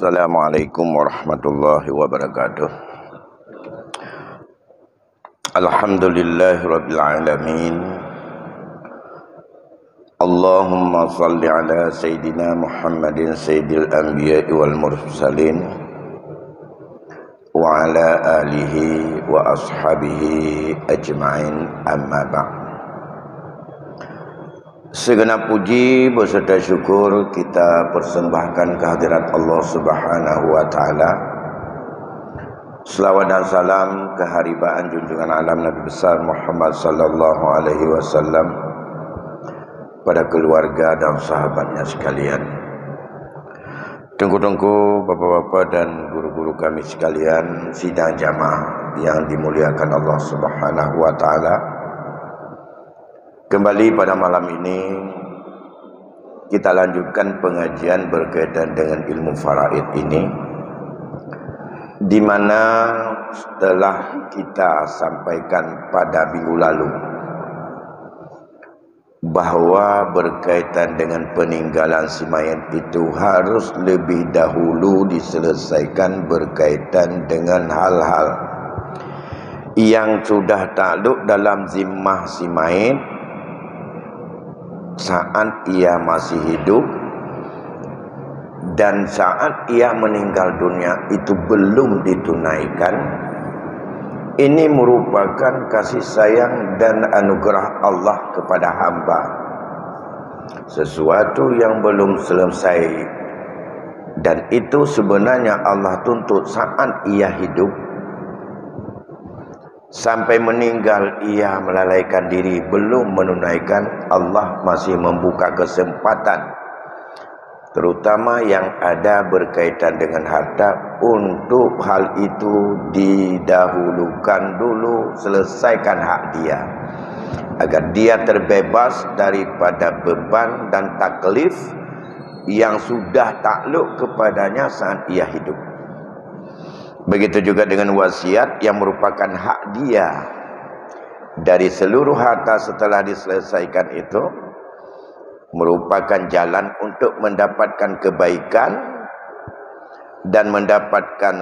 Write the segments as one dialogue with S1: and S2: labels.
S1: Assalamualaikum warahmatullahi wabarakatuh. Alhamdulillahirabbil alamin. Allahumma shalli ala sayyidina Muhammadin sayyidil anbiya'i wal mursalin wa ala alihi wa ashabihi ajma'in, amma ba'd. Segenap puji beserta syukur kita persembahkan kehadirat Allah Subhanahu wa taala. Selawat dan salam keharibaan junjungan alam Nabi besar Muhammad sallallahu alaihi wasallam pada keluarga dan sahabatnya sekalian. Tengku-tengku, bapak-bapak dan guru-guru kami sekalian, sidang jamaah yang dimuliakan Allah Subhanahu wa taala. Kembali pada malam ini kita lanjutkan pengajian berkaitan dengan ilmu faraid ini, di mana setelah kita sampaikan pada minggu lalu bahwa berkaitan dengan peninggalan si mayat itu harus lebih dahulu diselesaikan berkaitan dengan hal-hal yang sudah takluk dalam zimmah si mayat saat ia masih hidup dan saat ia meninggal dunia itu belum ditunaikan. Ini merupakan kasih sayang dan anugerah Allah kepada hamba. Sesuatu yang belum selesai, dan itu sebenarnya Allah tuntut saat ia hidup. Sampai meninggal ia melalaikan diri, belum menunaikan. Allah masih membuka kesempatan, terutama yang ada berkaitan dengan harta, untuk hal itu didahulukan dulu, selesaikan hak dia, agar dia terbebas daripada beban dan taklif yang sudah takluk kepadanya saat ia hidup. Begitu juga dengan wasiat yang merupakan hak dia. Dari seluruh harta setelah diselesaikan itu merupakan jalan untuk mendapatkan kebaikan dan mendapatkan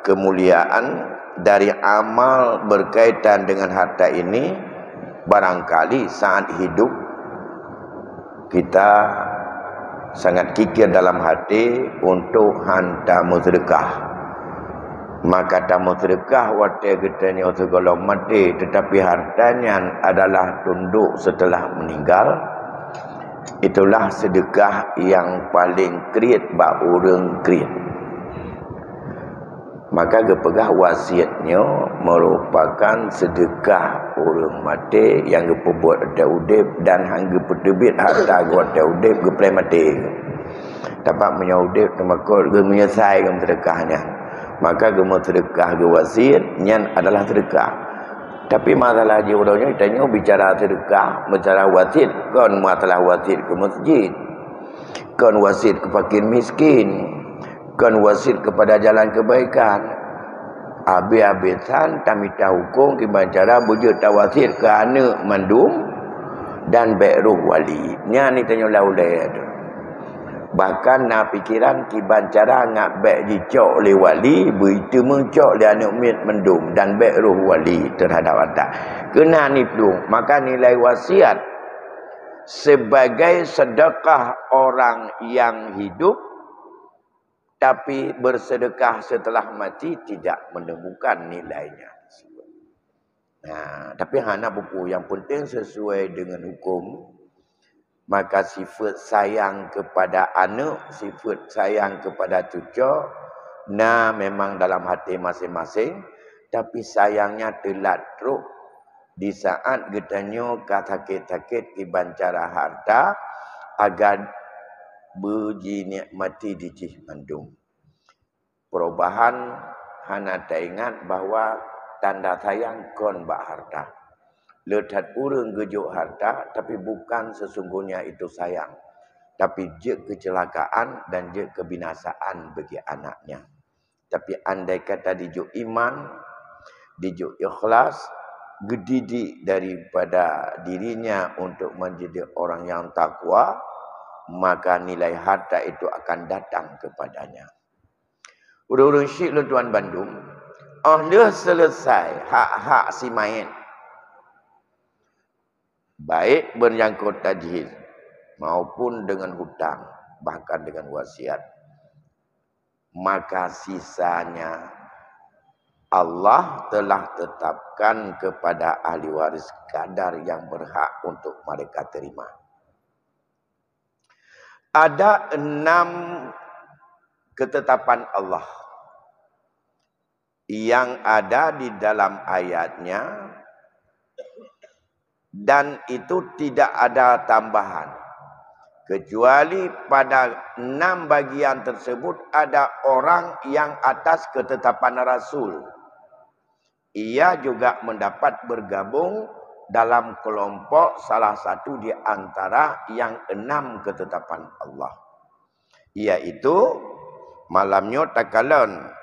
S1: kemuliaan dari amal berkaitan dengan harta ini. Barangkali saat hidup kita sangat kikir dalam hati untuk hantar sedekah, maka tamu sedekah wate kita ni segala mati, tetapi hartanya adalah tunduk setelah meninggal. Itulah sedekah yang paling kreat bak orang kreat. Maka gepegah wasiatnya merupakan sedekah orang mati yang gepebuat ada udip, dan hangga petebit harta ada udip geplai mati. Dapat menyaudip temakut ge menyesai ke sedekahnya. Maka gemuk sedekah ke wasiat nyan adalah sedekah. Tapi masalah dia orangnya tanya bicara sedekah, bicara wasiat, kan masalah wasiat ke masjid, kan wasiat ke fakir miskin, kan wasiat kepada jalan kebaikan. Habis-habisan tamita hukum kibacara bujur tawasiat ke anak mandum dan baik ruh wali. Nyan ni tanya laulai tu. Bahkan nak pikiran kiban cara ngak baik dicok oleh wali, berita mencok oleh anak mit mendung dan baik roh wali terhadap watak. Kena ni pelung. Maka nilai wasiat sebagai sedekah orang yang hidup tapi bersedekah setelah mati tidak menemukan nilainya. Nah, tapi hana buku yang penting sesuai dengan hukum. Maka sifat sayang kepada anak, sifat sayang kepada cucu, nah memang dalam hati masing-masing. Tapi sayangnya telat teruk di saat getanya sakit-sakit kiban cara harta agar berji nikmati dijih mandung. Perubahan hana tak ingat bahawa tanda sayang kon bak harta. Letat urang gejuk harta, tapi bukan sesungguhnya itu sayang, tapi je kecelakaan dan je kebinasaan bagi anaknya. Tapi andai kata dijuk iman, dijuk ikhlas, gedidik daripada dirinya untuk menjadi orang yang takwa, maka nilai harta itu akan datang kepadanya. Urang-urang syik lu Tuan Bandung. Dah selesai hak-hak si mayat. Baik berjangkut tajhiz maupun dengan hutang, bahkan dengan wasiat. Maka sisanya Allah telah tetapkan kepada ahli waris kadar yang berhak untuk mereka terima. Ada 6 ketetapan Allah yang ada di dalam ayatnya, dan itu tidak ada tambahan. Kecuali pada 6 bagian tersebut ada orang yang atas ketetapan Rasul. Ia juga mendapat bergabung dalam kelompok salah satu di antara yang 6 ketetapan Allah. Iaitu malamnya takalon.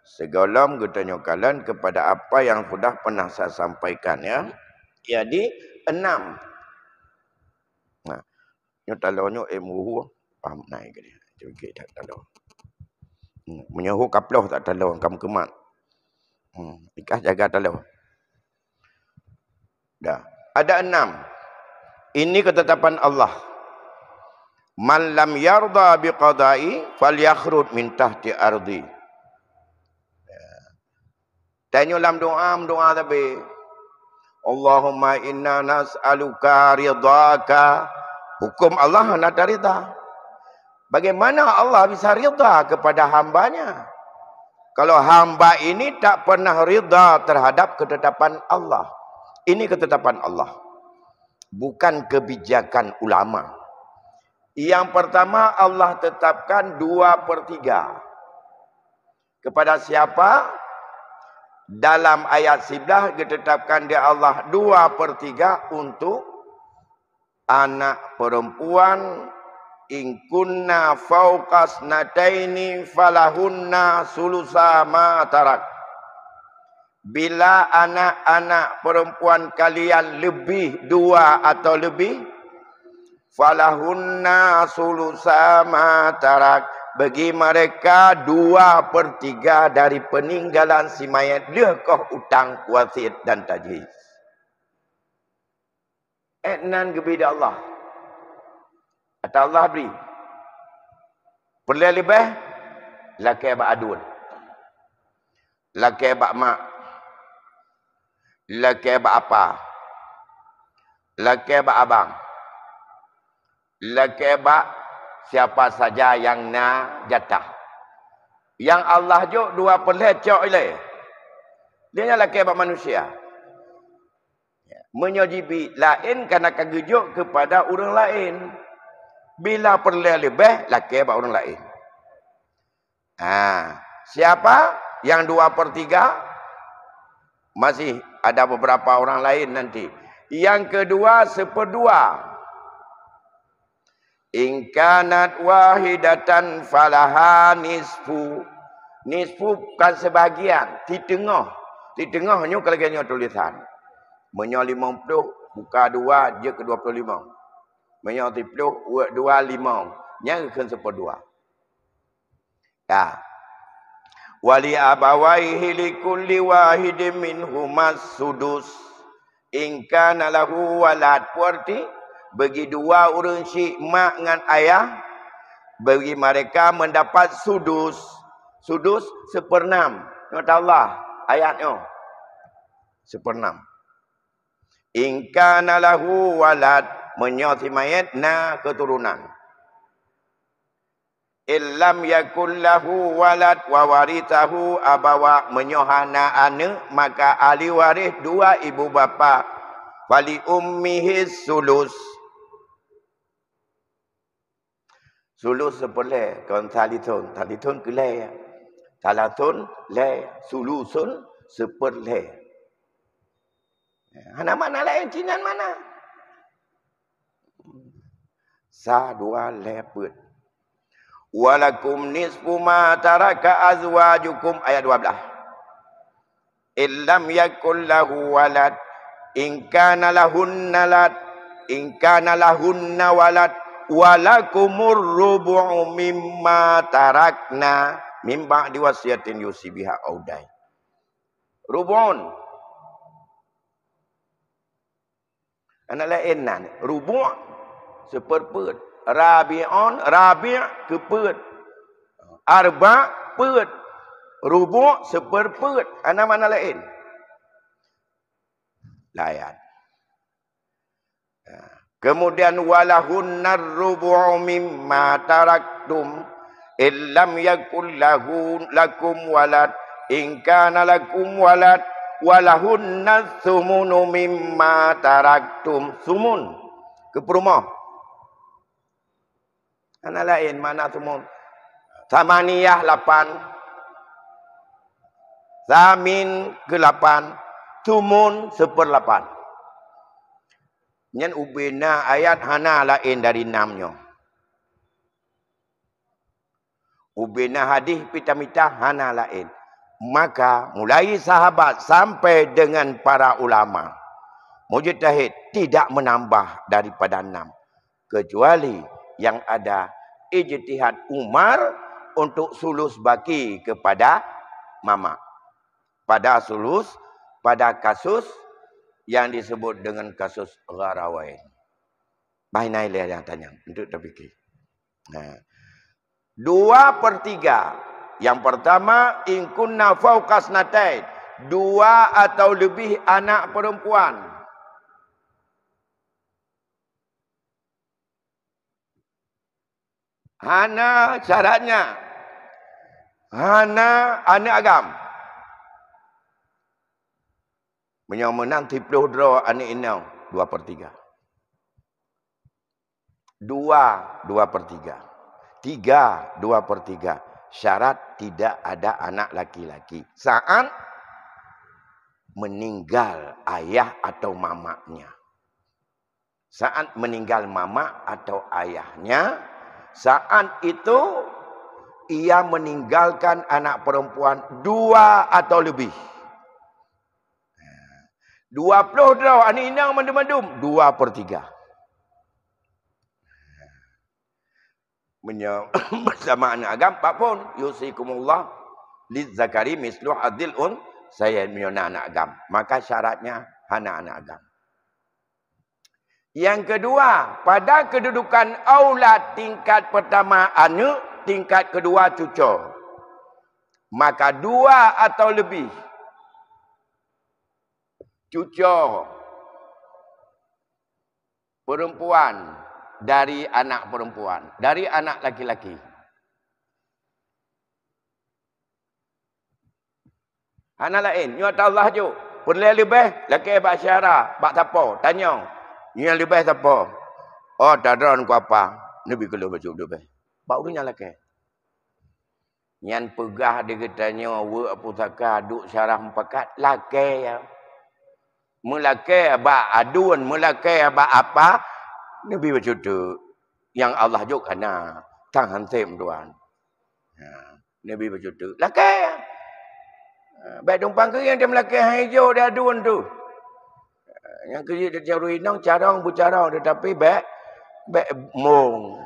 S1: Segolom gutanya kalian kepada apa yang sudah pernah saya sampaikan ya. Jadi 6. Nah, nyo talonyo emuhu paham naik dia. Cuki tak talon. Menyahu kaploh tak talon kam kemat. Ikas jaga talon. Dah. Ada 6. Ini ketetapan Allah. Man lam yarda biqada'i falyakhruj min tahti ardi. Tanya dalam doa tapi Allahumma inna nas'aluka ridhaka. Hukum Allah nak rida. Bagaimana Allah bisa rida kepada hambanya? Kalau hamba ini tak pernah rida terhadap ketetapan Allah. Ini ketetapan Allah. Bukan kebijakan ulama. Yang pertama Allah tetapkan 2/3. Kepada siapa? Dalam ayat 11 ditetapkan dia Allah 2/3 untuk anak perempuan. In kunna fauqas nataini falahunna sulusa ma tarak. Bila anak-anak perempuan kalian lebih 2 atau lebih, falahunna sulusa ma tarak. Bagi mereka 2/3 dari peninggalan si mayat. Lekah utang, wasiat dan tajhiz. Etnan kepada Allah. Atau Allah beri. Perlu lebih. Laki bak adun. Laki bak mak. Laki bak apa. Laki bak abang. Laki bak siapa saja yang nak jatah. Yang Allah juk 2/3 cok ilai. Dia adalah kebat manusia. Menyojibi lain kerana kegejuk kepada orang lain. Bila perlu lebih, lah kebat orang lain. Siapa yang 2/3? Masih ada beberapa orang lain nanti. Yang kedua 1/2. In kanat wahidatan falaha nisfu. Nisfu bukan sebahagian, di tengah. Di tengahnya kalau kena tulisan. Menyo 50 buka 2 je ke 25. Menyo 30 2 5. Nya ke 1/2. Ya. Wali abawaihi likulli wahidin minhumas sudus. In kana lahu walad. Berarti bagi 2 orang syik mak dengan ayah, bagi mereka mendapat sudus. Sudus 1/6. Kata Allah ayatnya 1/6. In kana lahu walad, menyoti mayat na keturunan. Illam yakul lahu walad wa warithahu abawa, menyohana anak maka ahli waris 2 ibu bapa. Wali ummihi sulus. Sulus sepele, kawan talitun. Talitun kelai. Talatun, lay. Sulusun, sepele. Mana lain, cinan mana? 2 lepet. Walakum nisfu ma taraka azwajukum. Ayat 12. Illam yakul lahu walad. In kana lahunna walad. In kana lahunna walad. Walakumur rubu'u mimma tarakna min ba'di wasiyatin yusi biha audai. Rubun. Anak lain nan. Rubu' seperput. Rabi'un, rabi' keput. Arba' put. Rubu' seperput. Anak mana lain? Layan. Kemudian walahunnar rubu'u mimma taraktum illam yakul lakum walad in kana lakum walad walahunna thumunu mimma taraktum. Sumun ke rumah. Anak lain mana sumun? Samaniyah 8. Zamin ke 8. Sumun 1/8. Nyan ubena ayat hana lain dari 6-nya. Ubena hadis pitamita hana lain. Maka mulai sahabat sampai dengan para ulama mujtahid tidak menambah daripada 6. Kecuali yang ada ijtihad Umar untuk sulus baki kepada mama. Pada sulus, pada kasus yang disebut dengan kasus Gharawain. Bahinai lihat yang tanya untuk terfikir. Nah, 2/3. Yang pertama, in kunna fawqa snatain. 2 atau lebih anak perempuan. Hana syaratnya. Hana anak agam. Menang tiploh draw anak inau 2/3. 2/3. 3 2/3. Syarat tidak ada anak laki-laki saat meninggal ayah atau mamanya. Saat meninggal mama atau ayahnya, saat itu ia meninggalkan anak perempuan 2 atau lebih. 20 draw anak inang mandum-mandum 2/3. Bersama anak agam pak pun yusikumullah lizzakari mislu hadzil saya miona anak agam. Maka syaratnya hana anak agam. Yang kedua, pada kedudukan aulad tingkat pertama anak, tingkat kedua cucu. Maka 2 atau lebih cucu perempuan dari anak perempuan, dari anak laki-laki. Anak lain, nyata Allah je. Perlu lebih, laki basyara, bak siapa? Tanya. Yang lebih siapa? Oh, tak ada ku apa. Nabi kalau baca lebih. Bak urunya laki. Yang pegah dia katanya, wa pusaka duk syarah empat laki ya. Melaki bak aduan, melaki bak apa? Nabi baca tu. Yang Allah juga kena. Tangan tem tuan. Nabi baca tu. Laki ya. Baik tumpang ke yang dia melaki hijau dia aduan tu. Yang kerja dia cari inang carang bercarang tetapi baik mong.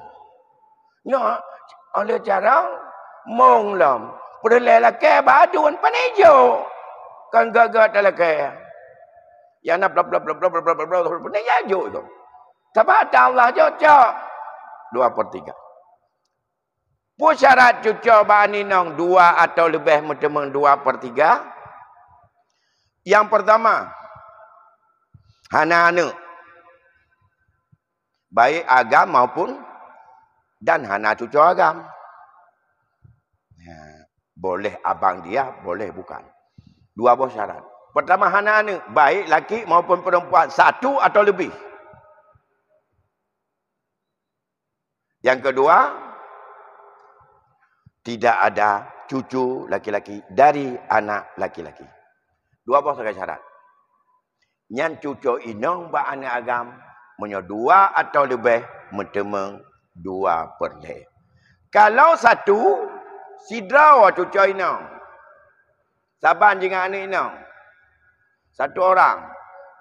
S1: No, oleh carang mong lam. Perlu lelaki baduan pan hijau. Kan gagal lelaki. Yang nak bla bla bla bla bla bla bla bla pun hijau tu. Sebab Allah cocok 2/3. Pun syarat cucu bani nong 2 atau lebih mentemeng 2/3. Yang pertama, hana anak. Baik agam maupun dan hana cucu agam. Boleh abang dia, boleh bukan. 2 buah syarat. Pertama hana anak, baik laki maupun perempuan 1 atau lebih. Yang kedua, tidak ada cucu laki-laki dari anak laki-laki. 2 buah syarat. Yang cucu inong ba anak agam menyo 2 atau lebih mentemeng 2/2. Kalau 1 sidraw cucu inong. Saban dengan anak inong. 1 orang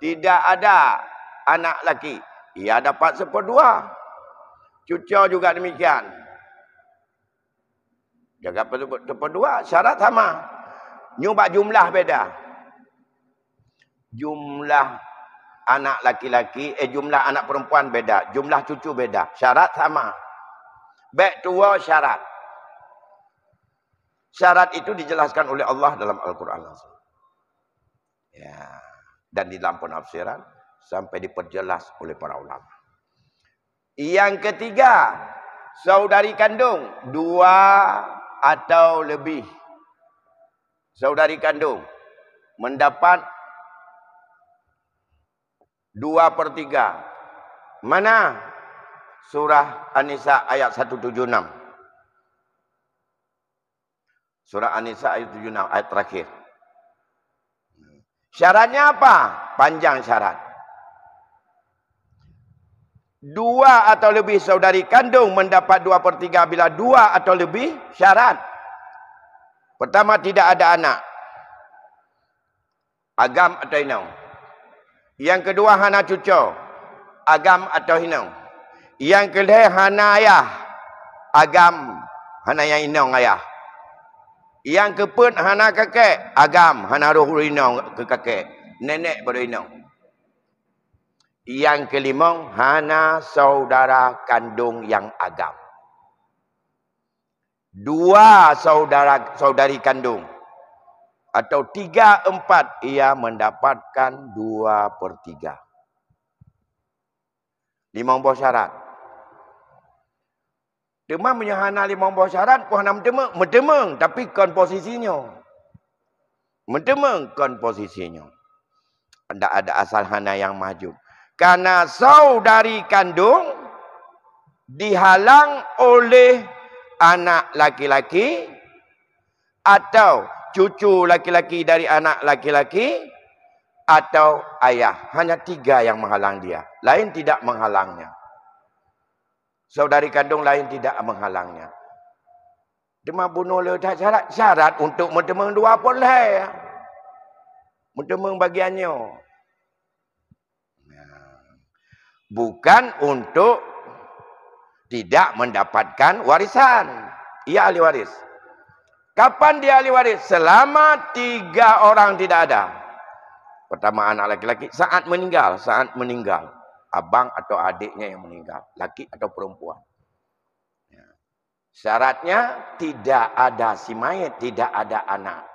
S1: tidak ada anak laki, ia dapat 1/2. Cucu juga demikian. Jaga berdua, syarat sama. Nyubak jumlah beda. Jumlah anak laki-laki, jumlah anak perempuan beda. Jumlah cucu beda. Syarat sama. Baik tua syarat. Syarat itu dijelaskan oleh Allah dalam Al-Quran langsung. Ya. Dan di dalam penafsiran sampai diperjelas oleh para ulama. Yang ketiga, saudari kandung 2 atau lebih. Saudari kandung mendapat 2/3. Mana? Surah An-Nisa ayat 176. Surah An-Nisa ayat 76, ayat terakhir. Syaratnya apa? Panjang syarat. 2 atau lebih saudari kandung mendapat 2/3 bila 2 atau lebih syarat. Pertama, tidak ada anak. Agam atau inang. Yang kedua, hana cucu. Agam atau inang. Yang kedua, hana ayah. Agam, hana yang inang ayah. Yang keempat, hana kakek. Agam, hana roh inang ke kakek. Nenek baru inang. Yang kelima, hana saudara kandung yang agam. 2 saudari kandung. Atau 3/4 ia mendapatkan 2/3. 5 buah syarat. Demam punya hana 5 buah syarat, pun hana mentemeng. Tapi kon posisinya. Mentemeng kon posisinya. Tidak ada asal hana yang maju. Karena saudari kandung dihalang oleh anak laki-laki atau cucu laki-laki dari anak laki-laki atau ayah. Hanya 3 yang menghalang dia. Lain tidak menghalangnya. Saudari kandung lain tidak menghalangnya. Demam bunuh letak syarat. Syarat untuk mentemeng 2 boleh. Mentemeng bagiannya. Bukan untuk tidak mendapatkan warisan. Ia ahli waris. Kapan dia ahli waris? Selama 3 orang tidak ada. Pertama anak laki-laki. Saat meninggal. Saat meninggal. Abang atau adiknya yang meninggal. Laki atau perempuan. Syaratnya tidak ada si mayit. Tidak ada anak.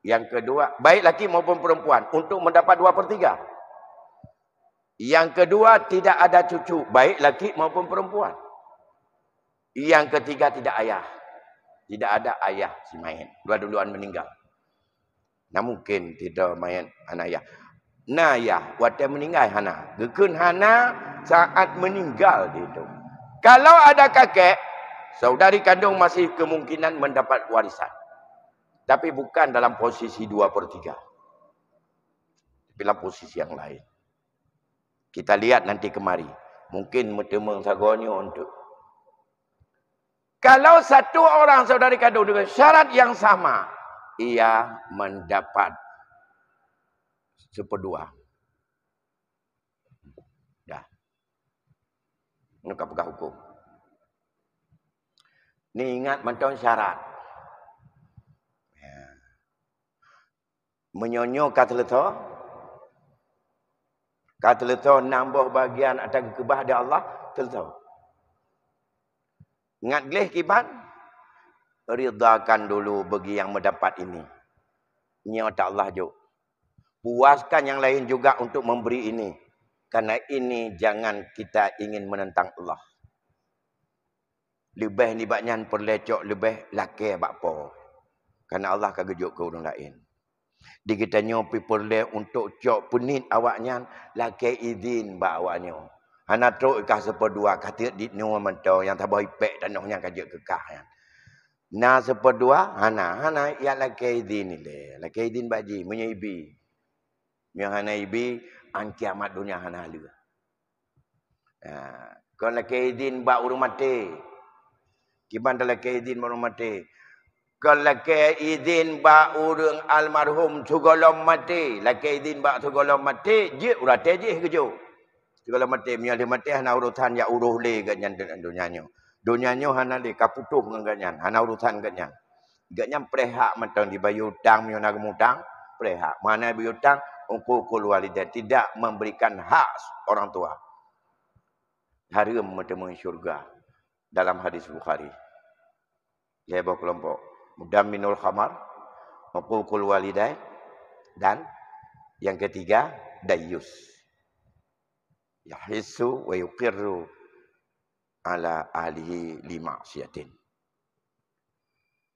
S1: Yang kedua. Baik laki maupun perempuan. Untuk mendapat 2/3. Yang kedua, tidak ada cucu. Baik laki maupun perempuan. Yang ketiga, tidak ayah. Tidak ada ayah si mayit. Dua-duluan meninggal. Nah mungkin tidak mayit anak ayah. Nah ayah, waktu meninggal hana. Gekun hana saat meninggal itu. Kalau ada kakek, saudari kandung masih kemungkinan mendapat warisan. Tapi bukan dalam posisi 2/3. Tapi dalam posisi yang lain. Kita lihat nanti kemari. Mungkin mentemeng sagonya untuk. Kalau satu orang saudari kandung dengan syarat yang sama. Ia mendapat 1/2. Dah. Ini pegah hukum. Ni ingat mentong syarat. Menyonyo kata letak. Kata letak nambah bagian atas kebah dari Allah. Letak. Ingat gelih kiban. Ridakan dulu bagi yang mendapat ini. Ini otak Allah juga. Puaskan yang lain juga untuk memberi ini. Karena ini jangan kita ingin menentang Allah. Lebih libatnya perlecok lebih laki bakpo. Karena Allah akan gejuk ke orang lain. Di kita nyopi perle untuk cok penit awaknya. Laki izin bak awaknya. Hana truk ikah 1/2. Kata di nua mentau yang tabah ipek dan yang kajak kekah. Na 1/2. Hana yang laki izin ni le. Laki izin baji. Punya ibi. Yang hana ibi. An kiamat dunia hana halu. Kau laki izin bak urung mati. Kiban dah laki izin bak urung mati. Kalau laki izin bak urung almarhum sugolom mati. Laki izin bak sugolom mati. Jik urat jik kejo. Sugolom mati. Mialih mati hana urutan ya uruh le ganyan dunia. Dunianya hana le kaputuh nganganyan, hana urusan ganyan. Ganyan prehak mentang di bayu utang miona gemutang, prehak. Mana bayu utang uqul walidain, tidak memberikan hak orang tua. Haram menemui syurga dalam hadis Bukhari. Lebih kelompok mudamminul khamar, uqul walidain, dan yang ketiga dayyus. Yahissu wa yuqirru ala ahlihi lima'siyatin.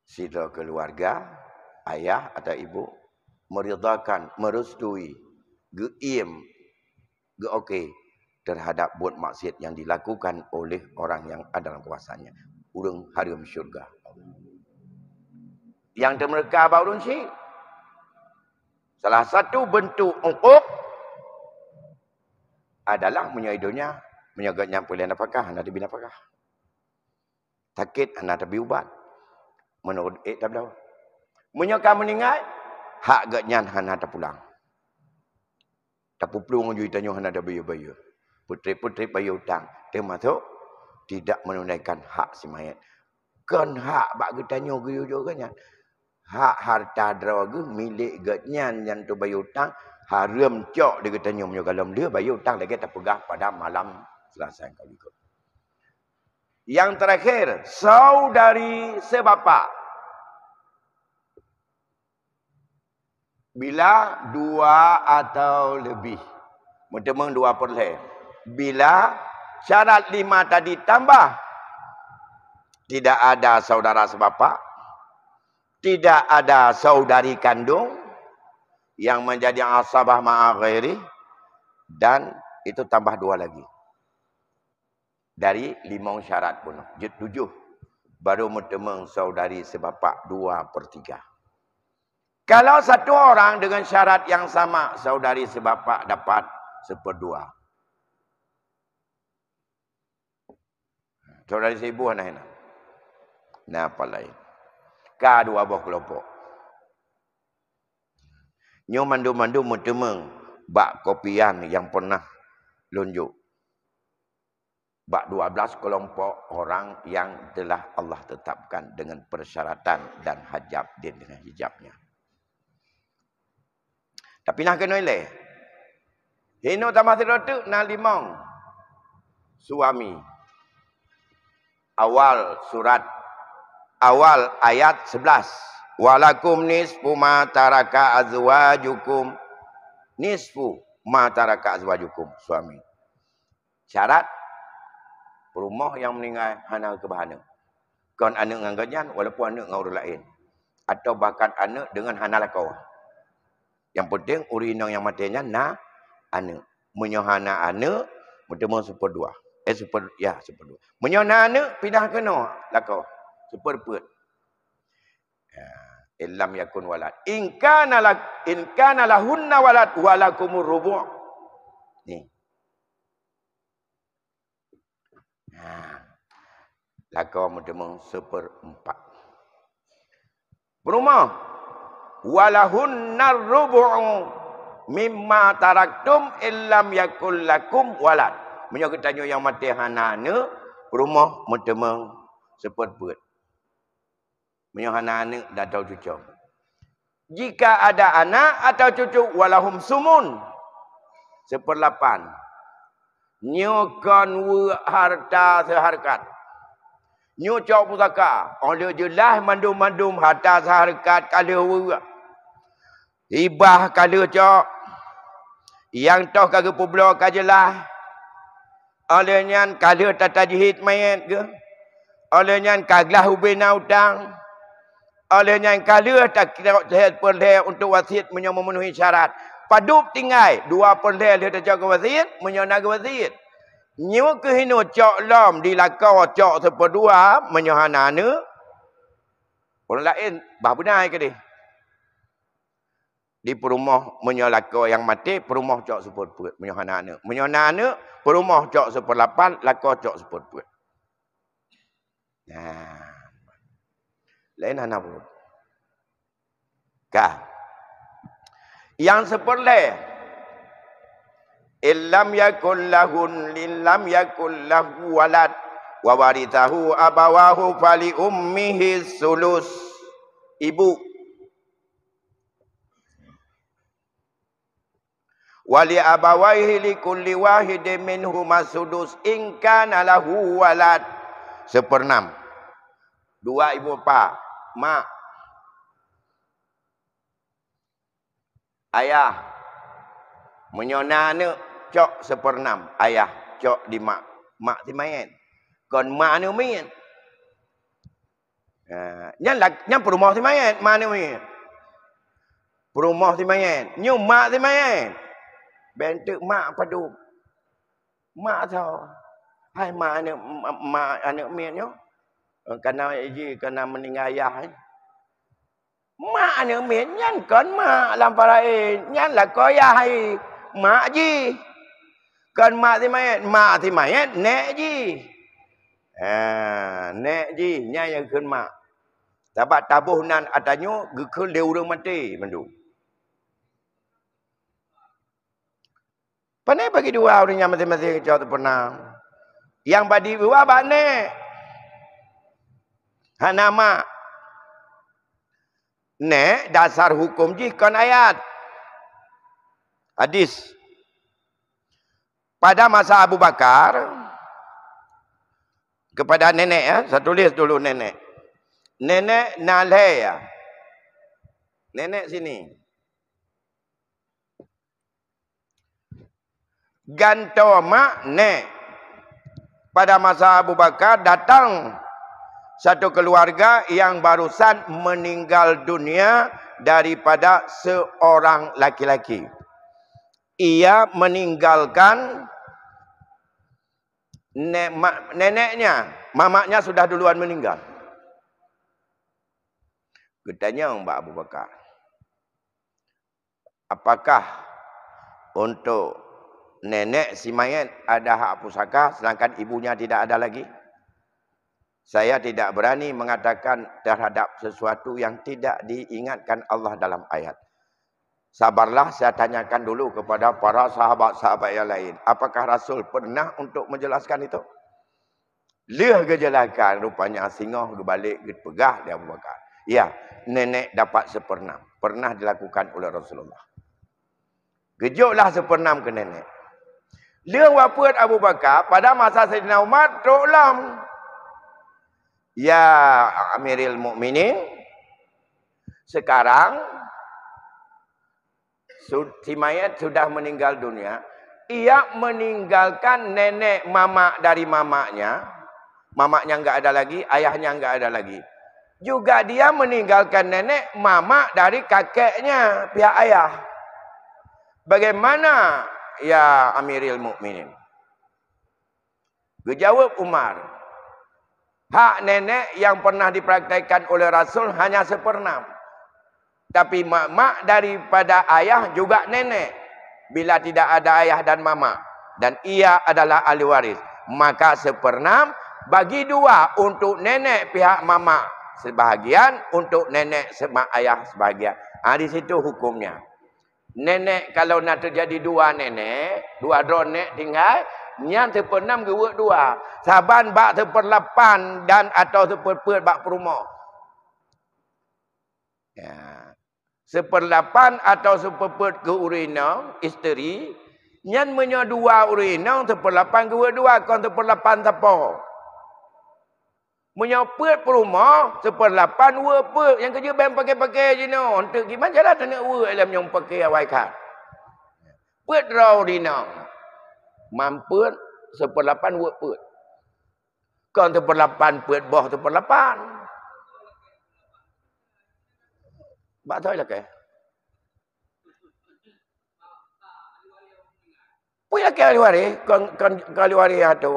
S1: Sila keluarga, ayah atau ibu meridhakan, merestui, geim, okey terhadap buat maksiat yang dilakukan oleh orang yang ada dalam kuasanya. Urang harum syurga. Yang mereka baurun syi. Salah satu bentuk uquq adalah menyaidunya, menyaganya boleh nafkah, nak bina nafkah. Sakit, nak beli ubat. Menurut tak tahu. Menyokah meninggal, hak gaknya hana tak pulang. Tak pulung juga tanya hana tak bayar-bayar. Putri-putri bayar hutang. Termasuk tidak menunaikan hak si mayat. Kan hak bak tanya juga kan. Hak harta draga milik gaknya yang tu bayar hutang. Haram cok dia tanya menyogalam dia bayar hutang lagi tak pegah pada malam Selasa kali ikut. Yang terakhir, saudari sebapa. Bila dua atau lebih. Mentemang dua perleh. Bila syarat 5 tadi tambah. Tidak ada saudara sebapa. Tidak ada saudari kandung. Yang menjadi asabah ma'aghairi. Dan itu tambah 2 lagi. Dari 5 syarat pun. 7. Baru mentemang saudari sebapa 2/3. Kalau satu orang dengan syarat yang sama, saudari sebapa dapat 1/2. Saudari seibu anak-anak. Nah, apa lain? Kedua buah kelompok. Nyo mandu-mandu mentemang bak kopian yang pernah lunjuk. Bak 12 kelompok orang yang telah Allah tetapkan dengan persyaratan dan hajab dia dengan hijabnya. Tapi nak kena ilih. Hino tambah tirotuk nak 5. Suami. Awal surat. Awal ayat 11. Walakum nisfu ma taraka azwajukum. Nisfu ma taraka azwajukum. Suami. Syarat. Rumah yang meninggal hana kebahana. Kan anak dengan ganyan walaupun anak dengan orang lain. Atau bahkan anak dengan hana lakau. Yang penting urinang yang matinya na anak. Menyohana anak bertemu 1/2. 1/2. Menyohana anak pindah ke no lakau. 1/4. Illam yakun walad. In kana lahunna walad walakumur rubu'. Ni. Lakau bertemu 1/4. Berumah. Walahunnar rubu'u mimma taraktum illam yakul lakum walad. Menyokong tanya yang mati hanana rumah mentemang 1/4. Menyokong anak dah tahu cucu. Jika ada anak atau cucu walahum sumun 1/8. Nyokon harta seharkat. Nyocok pusaka. Oleh jelas mandum-mandum harta seharkat kalau hibah kalau cok. Yang toh kagak publik kajelah. Olehnya kalau tata jihid mayat ke. Olehnya kaglah hubina utang. Olehnya kalau tak kira perleh untuk wasiat memenuhi syarat. Padup tinggal 2/2 dia tak cok wasiat. Menyonak wasiat. Nyu ke hino cok lam di lakau cok 1/2 menyohana anak. Orang lain bah benar ke dia. Di perumah menyolakau yang mati, perumah cok 1/4 menyohana anak. Menyohana anak, perumah cok 1/8, lakau cok 1/4. Nah. Lain anak pun. Kah. Yang 1/4 illam yakul lahu walad Wa warithahu abawahu fali ummihi sulus. Ibu. Wali abawaihi li kulli wahidin minhuma sudus in kana lahu walad. 1/6. Dua ibu bapa, mak, ayah. Menyona anak cok 1/6. Ayah cok di mak. Mak ti main. Còn mak ni main. Nhân perumah ti main, mak ni main. Perumah ti main. Nyu mak ti main. Bentuk mak padu. Mak tau. Hai mak anak main nyo. Karena meninggal ayah. Mak anak main nyan kon mak lamparai. Nyan lah koyah hai. Mak ji. Kon mak ti main, nek ji. Nek ji nya yang kun mak. Tabat tabuh nan atanyo gekul dia urang mati mendu. Panai bagi dua orang yang masing-masing jauh pernah. Yang badi dua bane. Hanama. Ne dasar hukum ji kon ayat. Hadis. Pada masa Abu Bakar kepada nenek ya, saya tulis dulu nenek. Nenek Nalaya. Nenek sini. Gantoma ne. Pada masa Abu Bakar datang satu keluarga yang barusan meninggal dunia daripada seorang laki-laki. Ia meninggalkan neneknya, mamaknya sudah duluan meninggal. Katanya Mbak Abu Bakar, apakah untuk nenek si mayat ada hak pusaka sedangkan ibunya tidak ada lagi? Saya tidak berani mengatakan terhadap sesuatu yang tidak diingatkan Allah dalam ayat. Sabarlah, saya tanyakan dulu kepada para sahabat-sahabat yang lain. Apakah Rasul pernah untuk menjelaskan itu? Dia kejelaskan rupanya singoh kebalik pegah dia Abu Bakar. Ya, nenek dapat 1/6. Pernah dilakukan oleh Rasulullah. Gejoklah 1/6 ke nenek. Dia wafat Abu Bakar pada masa Sayyidina Umar tolong. Ya Amiril Mukminin, sekarang si mayat sudah meninggal dunia. Ia meninggalkan nenek mamak dari mamaknya. Mamaknya enggak ada lagi, ayahnya enggak ada lagi. Juga dia meninggalkan nenek mamak dari kakeknya, pihak ayah. Bagaimana ya Amiril Mukminin? Dijawab Umar. Hak nenek yang pernah dipraktikkan oleh Rasul hanya 1/6. Tapi mak daripada ayah juga nenek. Bila tidak ada ayah dan mama. Dan ia adalah ahli waris. Maka 1/6 bagi 2 untuk nenek pihak mama sebahagian. Untuk nenek ayah sebahagian. Di situ hukumnya. Nenek kalau nak terjadi 2 nenek. 2 drone nek tinggal. Yang 1/6 ke 2. Saban bak 1/8 dan atau 1/4 bak perumah. Ya. 1/8 atau 1/4 ke urina isteri. Yang punya 2 urina 1/8 ke 2. Kau 1/8 apa? Punya pet perumah 1/8 pet. Yang kerja bang pakai-pakai je no. Untuk gimana jalan tak nak dalam yang pakai awal kan. Pet raw dina. Mampet 1/8 pet. Kau 1/8 pet bawah 1/8. Bak tahu lah ke? Puih lah ke ahli waris. Kau ahli waris tu.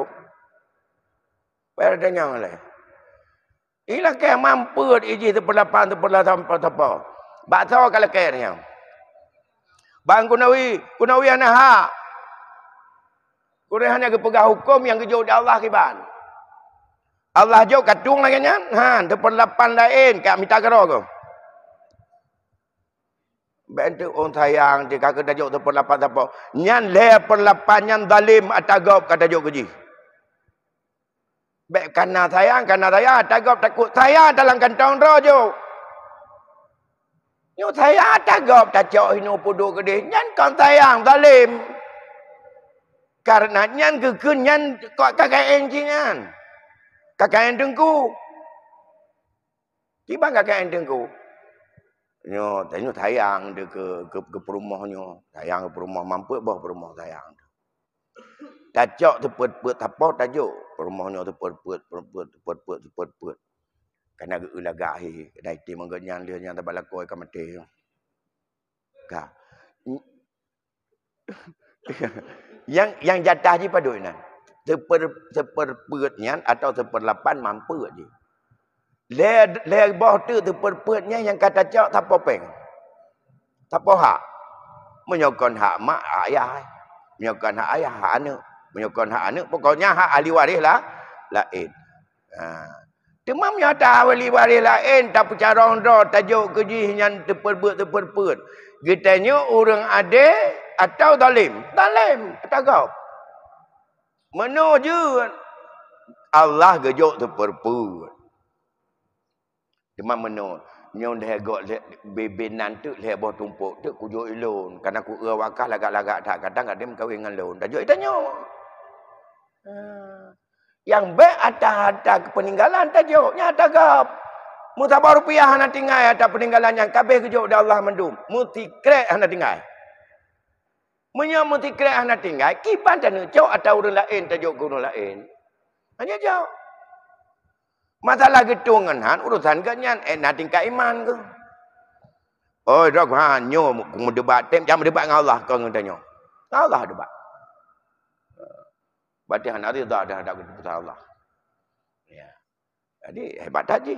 S1: Bayar dengar lah. Inilah ke mampu iji 1/8 apa. Bak tahu kalau ke ni. Bang Kunawi anak hak. Kurang hanya kepegang hukum yang kejauh dari Allah kiban. Allah jauh katung lagi kan? 1/8 lain kat minta karo kau. Bentuk orang sayang dia kata tajuk 1/8 apa. Nyan 1/8 nyan zalim atagop kata tajuk keji. Bek karena saya takut saya dalam kantong rojo. Nyo saya takut tak cok hino pudu gede. Nyan kan sayang zalim. Karena nyan kekun nyan kakak encingan. Kakak endengku. Tiba kakak endengku. Nyo sayang dia ke perumahnya. Sayang ke perumah mampu bah perumah sayang. Tacok tepet-pet apa tajuk. Perumahnya tepet-pet. Karena ulaga akhir. Dari tim menggenyan dia yang terbalakoi ke mati. Ka. Yang jatah je pada ini. Seperpetnya atau seperlapan mampu je. Le bawah tu seperpetnya yang kata cok tak popeng. Tak hak. Menyokong hak mak ayah. Menyokong hak ayah hak anak. Menyokong hak anak. Pokoknya hak ahli waris lah. Lain. Demam nyata ahli waris lain. Tak percara ronda. Tajuk kejih yang terperbet. Gitanya orang adil atau zalim. Zalim. Takau. Menuju. Allah gejuk terperbet. Demam menurut. Nyon dah gok bebenan tu leh bawah tumpuk tu kujuk ilon. Karena ku wakah lagak-lagak tak kadang ada mengkawin dengan lon. Tajuk itanya. Yang baik atas peninggalan tajuknya tagap. Mutabah rupiah hana tinggal atas peninggalan yang kabeh kejuk dah Allah mendum. Muti krek hana tinggal. Muti krek hana tinggal. Kipan dan cok atau orang lain tajuk guru lain. Hanya jauh. Masalah gedungan han urusan ganyan nak tingkat iman ke. Oh dak hanyo mu debat tem jam debat dengan Allah kau ngatanya. Allah debat. Berarti han ada dah keputusan Allah. Ya. Jadi hebat haji.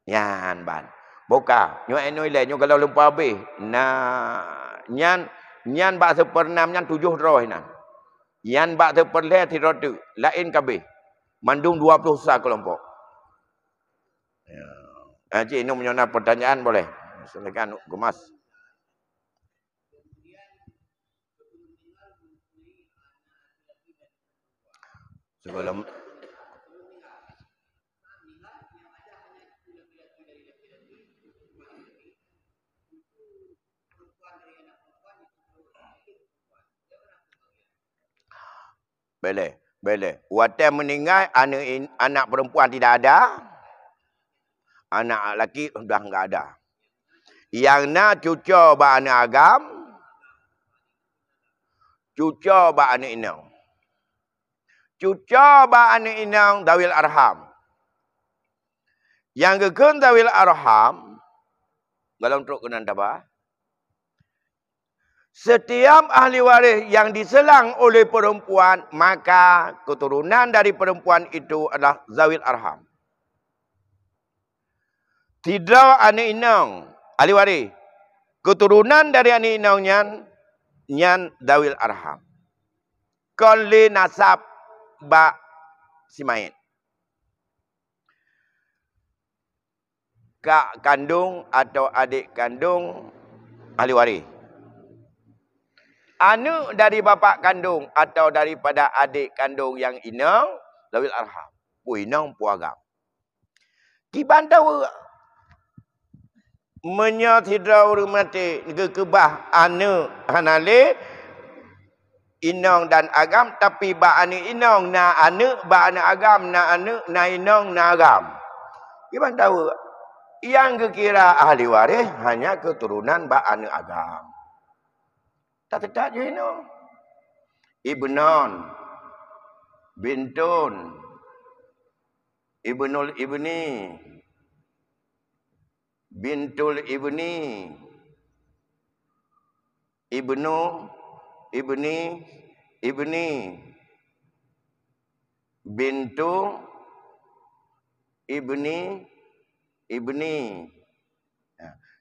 S1: Yan ban. Boka nyo enoi le nyo kalau lupa habis. Nah nyan bak sepernam nyan 7 roh nan. Yan bak seperle ti rodu lain kabeh. Mandung 20 sah kelompok. Ya. Cik, ini menyona pertanyaan boleh? Silakan Gumas. Sebelum Boleh. Waktu meninggal anak perempuan tidak ada. Anak lelaki sudah enggak ada. Yang nak cucu ba anak agam. Cucu ba anak inang. Cucu ba anak inang dawil arham. Yang gekun dawil arham. Dalam truk kenan tabah. Setiap ahli waris yang diselang oleh perempuan, maka keturunan dari perempuan itu adalah zawil arham. Tidak anak inang ahli waris. Keturunan dari anak inang nyan zawil arham. Kali nasab ba simain. Kak kandung atau adik kandung ahli waris. Anak dari bapa kandung atau daripada adik kandung yang inang, zawil arham. Pu inang pu agam. Kiban tahu menyatidra orang mati kebah anak hanale inang dan agam tapi ba anak inang na anak ba anak agam na anak na inang na agam. Kiban tahu yang kekira ahli waris hanya keturunan ba anak agam. Tak je ini. Ibnon, bintun, ibnul ibni, bintul ibni, ibnu, ibni, bintu, ibni.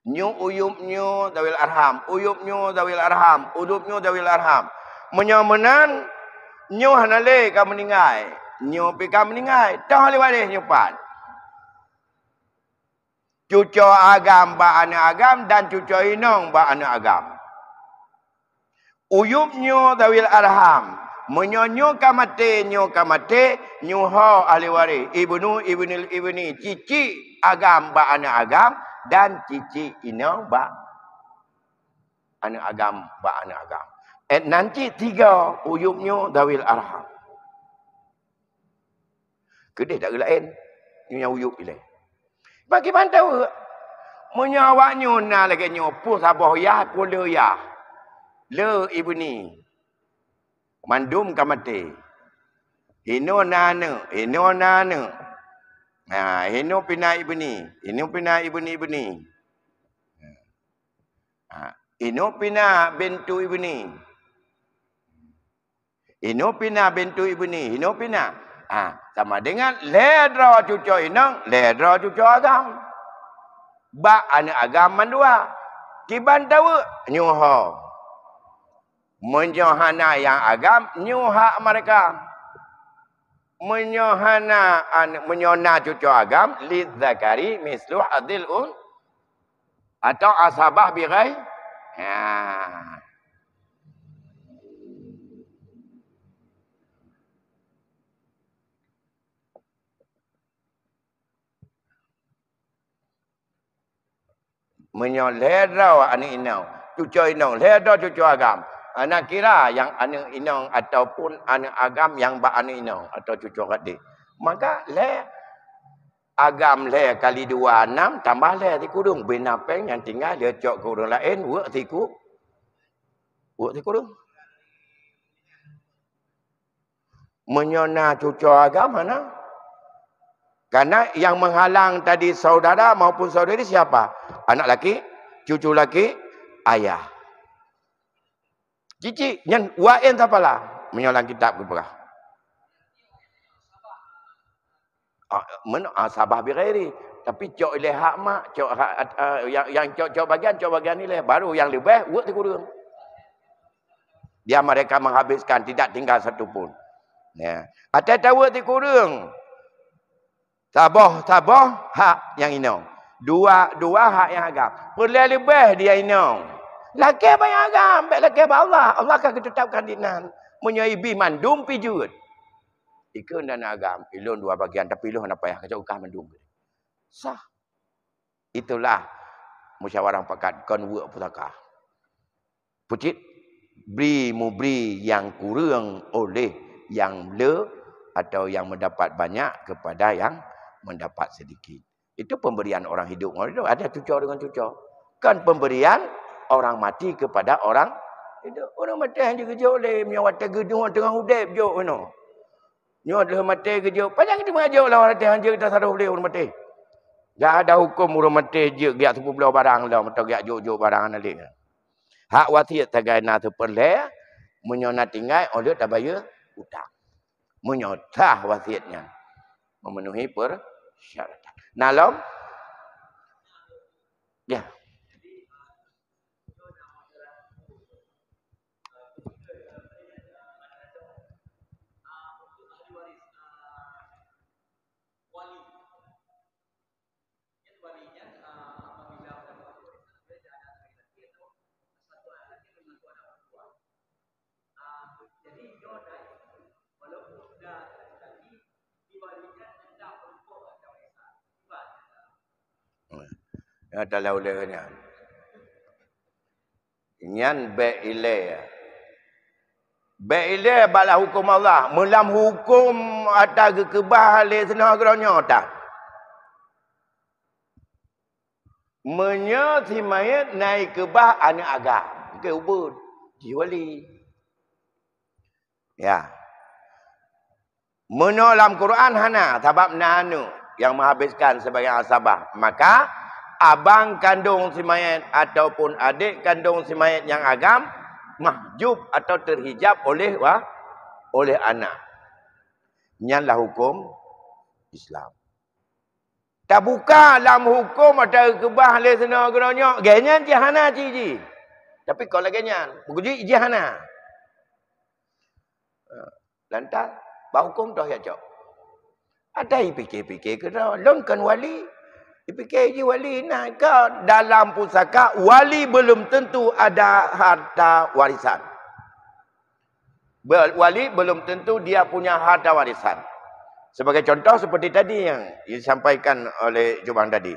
S1: Nyu uyub nyu dawil arham. Uyub nyu dawil arham. Udub nyu dawil arham. Menyomenan nyu hanale ka meninggai. Nyu pi ka meninggai. Tah hali waris nyupan. Cucu agam ba anak agam dan cucu inong ba anak agam. Uyub nyu dawil arham. Menyonyo kamate, nyuho ahli waris. Ibni, cici agam ba anak agam. Dan cici ino ba anak agam ba anak agam. Nanti 3 uyubnya dawil arham. Kedih tak lain. Ini uyub ile. Bagi tahu menyawaknya na lagi nyopo sabah ya pula ya. Le ibni. Mandum kamate. Hino nana. Nah, hino pina ibni. Hino pina ibni. Hino pina bintu ibni. Hino pina bintu ibni. Hino pina. Sama dengan ledra cucu inang, ledra cucu agam. Ba anak agam mandua. Kiban tahu nyuha. Menyohana yang agam, nyuha mereka. Menyona cucu agam, lid zakari mislu hadil atau asabah birai. Menyolera anak inang, cucu inang, leda cucu agam. Anak kira yang anak inang ataupun anak agam yang ba anak inang atau cucu adik. Maka agam kali 2 6 tambah di kurung binapeng yang tinggal dia cok kurung lain buat tiku. Buat tiku kurung. Menyona cucu agam mana? Karena yang menghalang tadi saudara maupun saudari siapa? Anak laki, cucu laki, ayah. Cici, yang wain tapalah menyolang kitab ke berah. Sabah birairi. Tapi cok ileh hak mak, cok yang cok bagian ni leh. Baru yang lebih, buat di kurung. Dia mereka menghabiskan, tidak tinggal satu pun. Ya. Ada tahu di kurung. Tabah, hak yang inong. Dua hak yang agam. Perlu lebih dia inong. Laki banyak agam, laki Allah. Allah akan ketetapkan dinan. Menyaibi mandum pijut. Ikun dan agam. Ilun 2 bagian. Tapi ilun apa ya? Kacau ukah mandum. Sah. Itulah musyawarah pakat. Konwuk pusaka. Pucit. Beri yang kurang oleh yang le. Atau yang mendapat banyak kepada yang mendapat sedikit. Itu pemberian orang hidup. Ada cucur dengan cucur. Kan pemberian orang mati kepada orang hidup. Orang mati hanya kerja oleh menyawat gedung tengah hudib jok no. Nyo dah mati kerja. Panjang kita mengajar lah orang mati hanya kita saruh boleh orang mati. Tak ada hukum orang mati je giat sepupu belah barang lah atau giat jok barang alik. Hak wasiat tagana tu perle menyona tinggal oleh tak bayar hutang. Menyotah wasiatnya memenuhi persyaratan. Nalom ya. Ada laulanya. Nyan be'ile. Be'ile bala hukum Allah. Melam hukum ada kekebah le senang geronyo tak. Menyati mayat naik kebah anak agam. Ke ubud. Jiwali. Ya. Menolam Quran hana. Sebab nanu. Yang menghabiskan sebagai asabah. Maka abang kandung si mayat ataupun adik kandung si mayat yang agam mahjub atau terhijab oleh anak. Nyanlah hukum Islam. Tak buka dalam hukum ada kebah le sana geronyo. Genyan jihana ciji. Tapi kalau genyan, buku jihana. Lantas, bah hukum dah ya cok. Ada fikir-fikir ke dah longkan wali. Dipikir je wali nak ke dalam pusaka wali belum tentu ada harta warisan. Wali belum tentu dia punya harta warisan. Sebagai contoh seperti tadi yang disampaikan oleh Jubang tadi.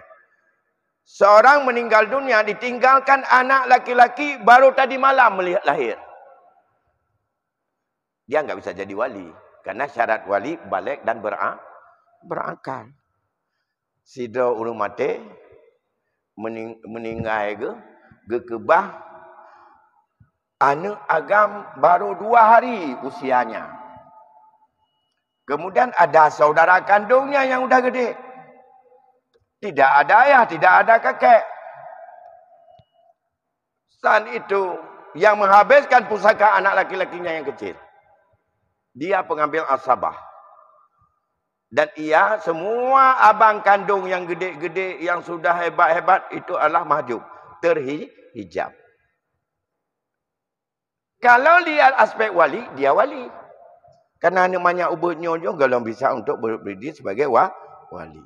S1: Seorang meninggal dunia ditinggalkan anak laki-laki baru tadi malam lahir. Dia nggak bisa jadi wali. Karena syarat wali balik dan berakal. Sidra ulun mati meninggal ke kebah anak agam baru 2 hari usianya. Kemudian ada saudara kandungnya yang udah gede. Tidak ada ayah, tidak ada kakek. Saat itu yang menghabiskan pusaka anak laki-lakinya yang kecil. Dia pengambil asabah. Dan ia semua abang kandung yang gede-gede, yang sudah hebat-hebat, itu adalah mahjub. Terhijab. Kalau lihat aspek wali, dia wali. Karena namanya ubahnya juga belum bisa untuk berdiri sebagai wali.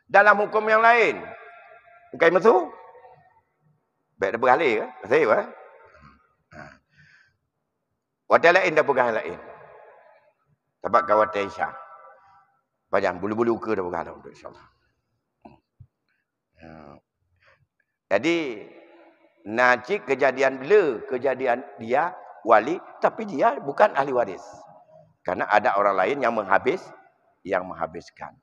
S1: Dalam hukum yang lain. Bukan maksud? Baik dah beralih ke? Masih apa? Wadah lain dah pegang lain. Sebab kawat Aisyah. Panjang bulu-bulu ke dah pegang untuk insyaAllah. Jadi, Najib kejadian bila? Kejadian dia wali, tapi dia bukan ahli waris. Karena ada orang lain yang menghabiskan.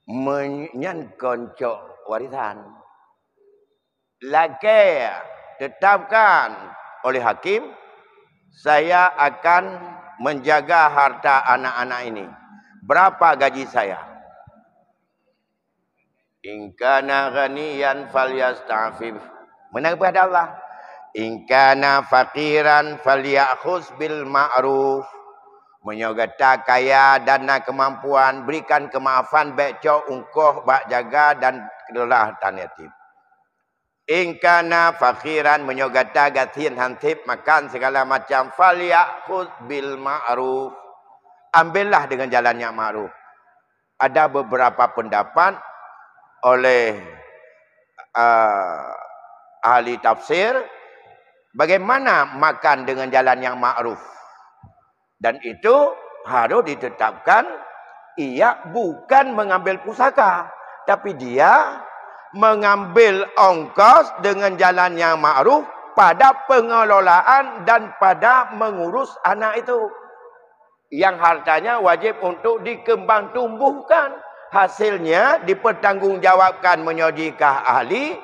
S1: Menyankoncok warisan. Lagi tetapkan oleh hakim, saya akan menjaga harta anak-anak ini. Berapa gaji saya? In kana ghaniyan falyasta'fif. Menang kepada Allah. In kana faqiran falyakhuz bil ma'ruf. Menyogata kaya dana kemampuan, berikan kemaafan baik cok ungkoh bak jaga dan kelola harta yatim. In kana fakhiran menyogata gatin hantip makan segala macam falyakhuz bil ma'ruf. Ambillah dengan jalan yang ma'ruf. Ada beberapa pendapat oleh ahli tafsir bagaimana makan dengan jalan yang ma'ruf. Dan itu harus ditetapkan ia bukan mengambil pusaka, tapi dia mengambil ongkos dengan jalan yang ma'ruf pada pengelolaan dan pada mengurus anak itu. Yang hartanya wajib untuk dikembang tumbuhkan. Hasilnya dipertanggungjawabkan menyodikah ahli.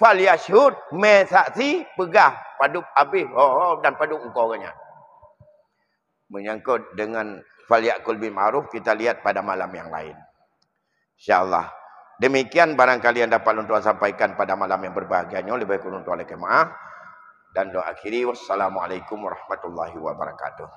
S1: Falyashhud mesaksi pegah paduk habis dan paduk engkaunya. Menyangkut dengan falyakul bil ma'ruf kita lihat pada malam yang lain. InsyaAllah. Demikian barangkali yang dapat untuk sampaikan pada malam yang berbahagianya. Lebih kurang untuk maaf. Dan doa akhiri. Wassalamualaikum warahmatullahi wabarakatuh.